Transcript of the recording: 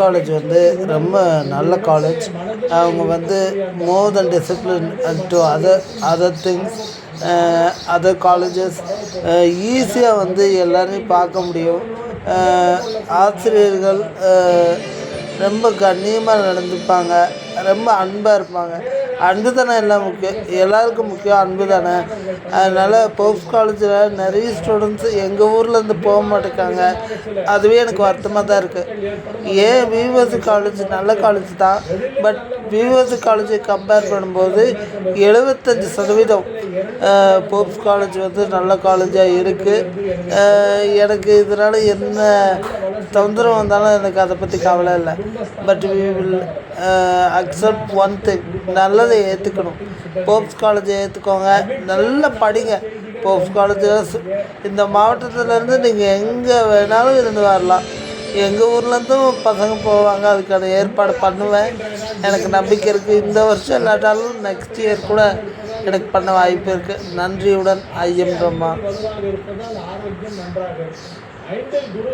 College வந்து ரொம்ப நல்ல காலேஜ். அவங்க வந்து more then discipline to other things other colleges. ஈஸியாக வந்து எல்லாரையும் பார்க்க முடியும். ஆசிரியர்கள் ரொம்ப கண்ணியமாக நடந்துப்பாங்க, ரொம்ப அன்பாக இருப்பாங்க. அன்பு தானே எல்லாம் முக்கியம், எல்லாருக்கும் முக்கியம் அன்பு தானே. அதனால் போப்ஸ் காலேஜில் நிறைய ஸ்டூடெண்ட்ஸு எங்கள் ஊர்லேருந்து போக மாட்டேங்காங்க. அதுவே எனக்கு வருத்தமாக தான் இருக்குது. ஏன் விவிஎஸ் காலேஜ் நல்ல காலேஜ் தான், பட் விவிஎஸ் காலேஜை கம்பேர் பண்ணும்போது 75% போப்ஸ் காலேஜ் வந்து நல்ல காலேஜாக இருக்குது. எனக்கு இதனால் என்ன தொந்தரவு வந்தாலும் எனக்கு அதை பற்றி கவலை இல்லை. But we will accept one thing, நல்லதை ஏற்றுக்கணும். போப்ஸ் காலேஜை ஏற்றுக்கோங்க, நல்லா படிங்க. போப்ஸ் காலேஜில் இந்த மாவட்டத்திலேருந்து நீங்கள் எங்கே வேணாலும் இருந்து வரலாம். எங்கள் ஊர்லேருந்தும் பசங்க போவாங்க, அதுக்கான ஏற்பாடு பண்ணுவேன். எனக்கு நம்பிக்கை இருக்குது. இந்த வருஷம் இல்லாட்டாலும் நெக்ஸ்ட் இயர் கூட எனக்கு பண்ண வாய்ப்பு இருக்குது. நன்றியுடன் ஐயம் ரம்மா.